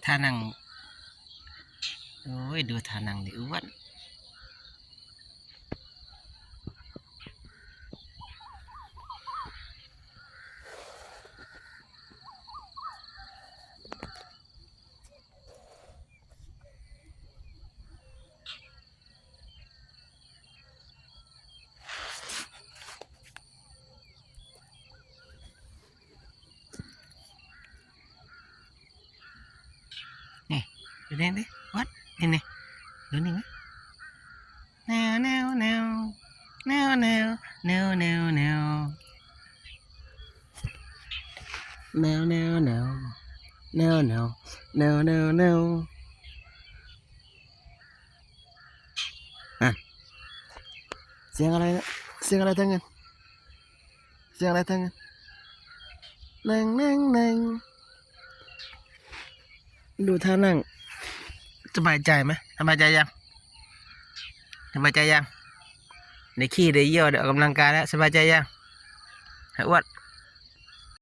ท่านั่งโอ้ยดูท่านั่งดิอ้วนนี่ดูนี่ดิวัดนี่นี่ดูนี่ไหมแนวแนวแนวแนวแนวแนวแนวแนวแนวแนวแนวแนวแนวแนวแนวแนวอ่ะเสียงอะไรนะเสียงอะไรทั้งนั้นเสียงอะไรทั้งนั้นนั่งนั่งนั่งดูท่านั่งสบายใจไหมสบายใจยังสบายใจยังในขี้ได้เยี่ยวได้ออกกำลังกายแล้วสบายใจยังให้อ้วน